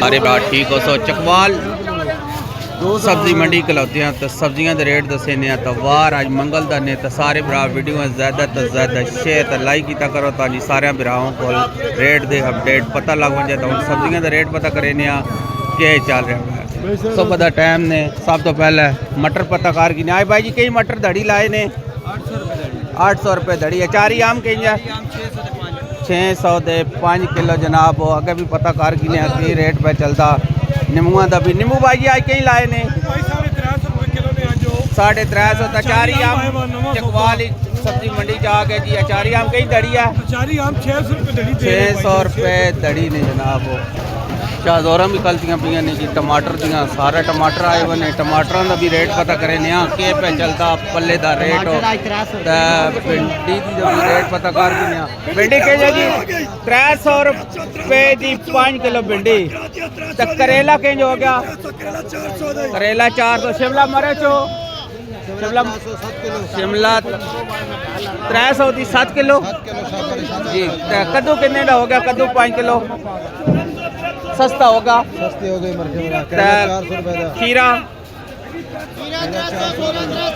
अरे बात ठीक हो सो चकवाल सब्जी मंडी खलोते हैं तो सब्जियां के रेट दसे ने तो वार अज मंगल का ने तो सारे भरा वीडियो ज़्यादा तो ज़्यादा शेयर तो लाइक किया करो ताकि सारे भराओं को रेट दे अपडेट पता लग जाए। तो हम सब्जियां का रेट पता करें क्या चल रहा है सुबह का टाइम ने। सब तो पहले मटर पता कार की आए भाई जी कई मटर धड़ी लाए ने 800 रुपये धड़ी। अचारी आम कहीं 600 दे 5 किलो जनाब। अगे भी पता कार की रेट पे चलता। निम्बुआ का भी निम्बू भाई जी आज कहीं लाए ने 350 तो अचारी आम चकवाल सब्जी मंडी जाके जी अचारी आम कहीं धड़ी है 600 रुपये धड़ी ने जनाब। चादोरा भी कलतियाँ पे ने जी टमाटर दियाँ सारे टमाटर आए हुए हैं। टमाटर का भी रेट पता करें के पे चलता पल्ले का रेट हो भिंडी की जो भी रेट पता कर दी। भिंडी के जी 300 रुपये की 5 किलो भिंडी। तो करेला केंज हो गया करेला 400। शिमला मिर्च हो शिमला 300 की 7 किलो जी। कद्दू कितने का हो गया कद्दू 5 किलो सस्ता होगा सस्ती हो गई। खीरा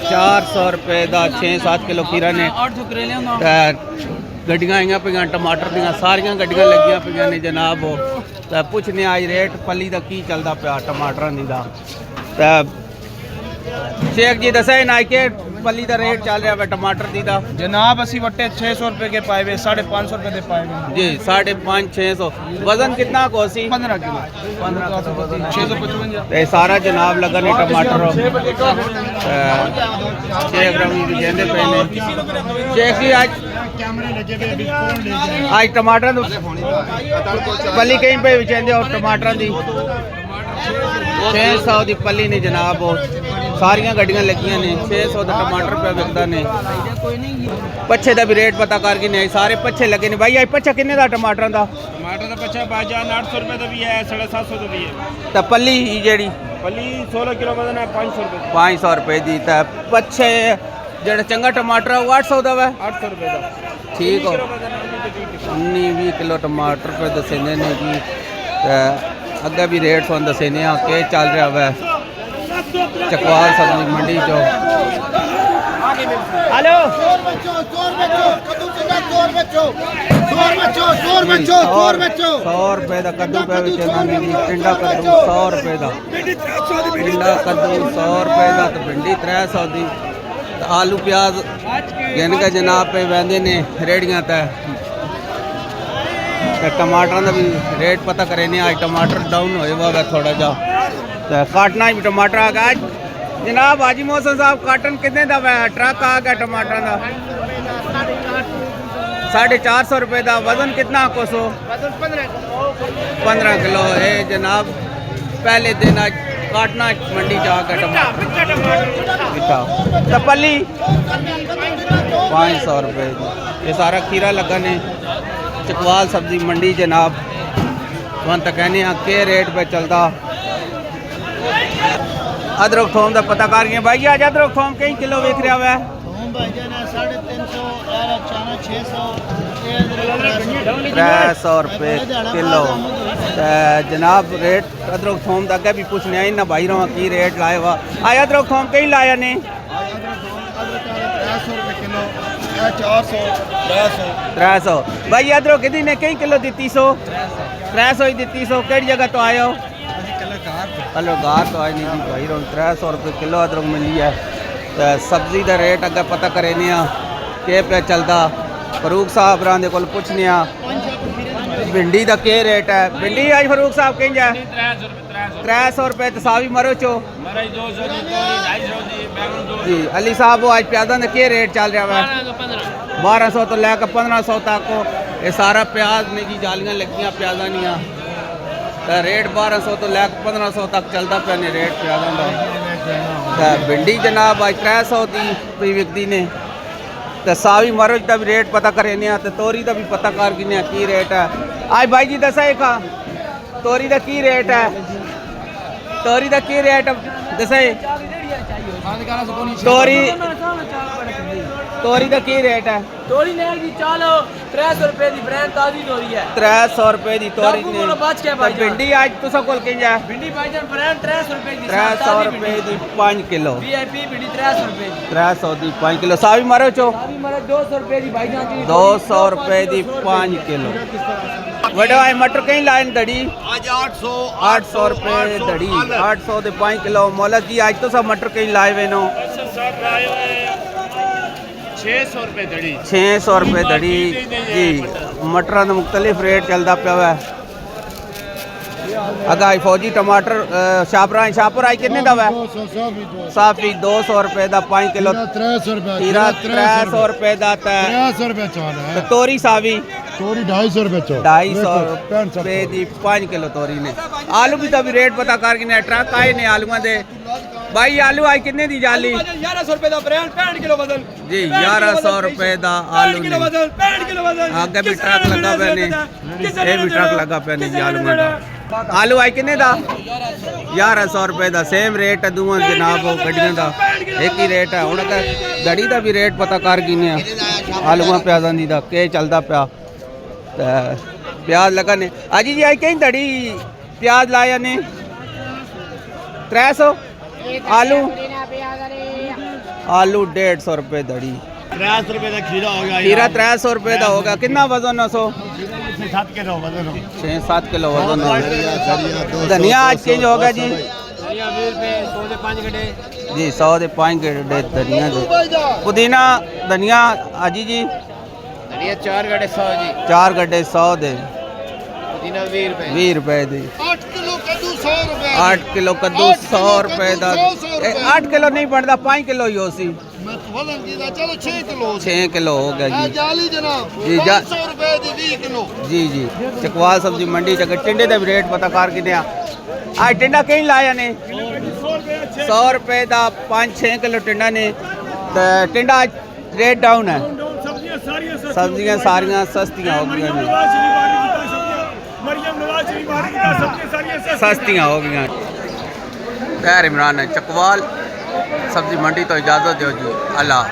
400 रुपये का 6-7 किलो खीरा ने। गड्डियाँ आई पे टमाटर दियाँ सारिया गड्डियाँ लगियाँ पे ने जनाब। तो पुछने आज रेट पली का की चलता पाया टमाटर का। शेख जी दसा ना के पली का रेट चल रहा है टमाटर दी दा जनाब असी वट्टे 600 रुपये के पाए हुए 550 रुपये के पाए हुए जी 550-600। वजन कितना को सी 15 किलो 655 सारा जनाब लगा ने टमाटर शेख रमी भी कहते पे ने। शेख जी आज टमाटर पली कहीं पे भी कहते और टमाटर की 600 की पली ने जनाब। सारिया गड्डियाँ लगियां ने 600 का टमाटर पे विकता ने। पच्छे का भी रेट पता करके नहीं सारे पच्छे लगे ने भाई। आज पच्छा किन्ने का टमाटर का पच्छा भाईजान 800 रुपये का भी है 750 का भी है। तो पली जी पली 16 किलो वजन है 500 रुपये 500 रुपये की। तो पच्छे जो चंगा टमाटर है वो 800 का है 800 रुपये का ठीक हो 19-20 किलो टमाटर पे दसे ने जी। अगे भी रेट सुन दसे ने के चल रहा है चकवाल सब्जी मंडी चो। हेलो 100 रुपये का कद्दू पे टिंडा कद्दू 100 रुपये का टिंडा कद्दू 100 रुपये का। तो भिंडी 300 की। आलू प्याज जिनका जनाब पे वहदे ने रेड़ियाँ तय। टमाटर का भी रेट पता करें आज टमाटर डाउन होगा थोड़ा जा। तो काटना भी टमाटर आ गया जनाब। हाजी मौसम साहब काटन कितने का है ट्रक आ गया टमाटर का 450 रुपये का। वजन कितना कोसो 15 किलो है जनाब। पहले दिन आज काटना मंडी जाकर टमाटर। तो पली 500 रुपये ये सारा खीरा लगा ने चकवाल सब्जी मंडी जनाब। वहाँ तक कहने के रेट पे चलता। अदरक थोम का पता कर गए भाई आज अदरक थोम कई किलो विक रहा है 300 रुपये किलो। जनाब रेट अदरक थोम का अगे भी पूछने आई ना भाई रहा की रेट लाए हुआ आज अदरक थोम कहीं लाया ने 300 भाई अदरक कितनी ने कई किलो दी 300 ही दी 100 कई जगह तो आयो हेलो गार तो आई नहीं भाई 300 रुपये किलो अदरक मिली है। तो सब्जी का रेट अगर पता करें के पे चलता फरूक साहब रांदे को पूछने भिंडी का के रेट है। भिंडी आई फरूक साहब कहीं जाए 300 रुपये। तो सावी मरो चो जी अली साहब वो आज प्याजा का के रेट चल रहा है 1200 तो लैकर 1500 तक को। ये सारा प्याज ने जी जालियाँ लगियाँ प्याजा निया। तो रेट 1200 तो लैकर 1500 तक चलता पे ने रेट प्याजा का। तो भिंडी जनाब आज 300 की विकती ने। तो सावी मरच का भी रेट पता करें तो तोरी का भी पता कर की रेट है आज भाई जी दसा खा तोरी का की रेट है तोरी का की रेट दसा तोरी ਤੋਰੀ ਦਾ ਕੀ ਰੇਟ ਹੈ ਤੋਰੀ ने की चालो 300 रुपए दी ब्रांड ताजी तोरी है 300 रुपए ਦੀ ਤੋਰੀ डाकू ਨੇ कोलो बच के ਤੇ भाई भिंडी आज तुसा कोल किंज है भिंडी भाईजान ब्रांड 300 रुपए दी 300 रुपए ਦੀ 5 किलो वीआईपी भिंडी 300 रुपए दी 300 ਦੀ 5 किलो सावी मारो चो अभी मारे 200 रुपए दी भाईजान जी 200 रुपए ਦੀ 5 किलो वडो आई मटर कहीं लाइन दड़ी आज 800 800 रुपए दड़ी 800 ਦੇ 5 किलो मौलत जी आज तुसा मटर कहीं लाए वे नो 600 रुपए दड़ी 600 रुपए दड़ी जी मटरां ਦਾ ਮੁxtਲਿਫ ਰੇਟ ਚੱਲਦਾ ਪਿਆ ਵਾ ਅਗਾਈ ਫੌਜੀ ਟਮਾਟਰ ਸ਼ਾਪਰ ਆਈ ਕਿੰਨੇ ਦਾ ਵਾ ਸਾਫੀ 200 रुपए ਦਾ 5 किलो 300 रुपए ਤੀਰਾ 300 रुपए ਦਾ ਤੇ 300 रुपए चाल है ਤੋਰੀ ਸਾਵੀ तोरी 250 रुपए चाल 250 रुपए ਦੀ 5 किलो ਤੋਰੀ ਨੇ ਆਲੂ ਵੀ ਤਾਂ ਵੀ ਰੇਟ ਪਤਾ ਕਰ ਕਿਨੇ ਟਰੱਕ ਆਏ ਨੇ ਆਲੂਆਂ ਦੇ भाई आलू आई कितने दी जाली 1100 रुपए दा ब्रांड 65 किलो वजन जी 1100 रुपए दा आलू ने 65 किलो वजन आगे भी ट्रक लगा पे ने ये भी ट्रक लगा पे ने आलू में आलू आई कितने दा 1100 रुपए दा सेम रेट है दोवां जनाब गड्डियां दा एक ही रेट है हुन दड़ी दा भी रेट पता कर गिने आलूआं प्याजां दी दा के चलदा पिया ते प्याज लगने अजी जी आई कहीं दड़ी प्याज लाया ने 300 आलू 150 रुपए दड़ी 300 रुपए का खीरा हो गया खीरा 300 रुपए का होगा कितना वजन है 7 किलो वजन 6-7 किलो वजन है धनिया आज चेंज होगा जी जी 100 दे 5 गड्ढे धनिया दे पुदीना धनिया आजी जी धनिया 4 गड्ढे 100 जी 4 गड्ढे 100 दे पुदीना 20 रुपए दी 8 किलो कद्दू 100 रुपए 8 किलो कद्दू 100 रुपए दा 8 किलो नहीं बनता 5 किलो ही हो सी मैं तो वजन की चलो 6 किलो 6 किलो हो गया जी जाली जनाब जी, 500 रुपए दी 20 किलो जी जी चकवाल सब्जी मंडी च टिंडे का भी रेट पता कर किने आ टिंडा कहीं लाया ने 100 रुपए का 5-6 किलो टिंडा ने ते टिंडा रेट डाउन है सब्जियां सारियां सस्तियां हो गई ने सस्तियां हो गई तैयार इमरान है चकवाल सब्जी मंडी तो इजाज़त दो जी अल्लाह।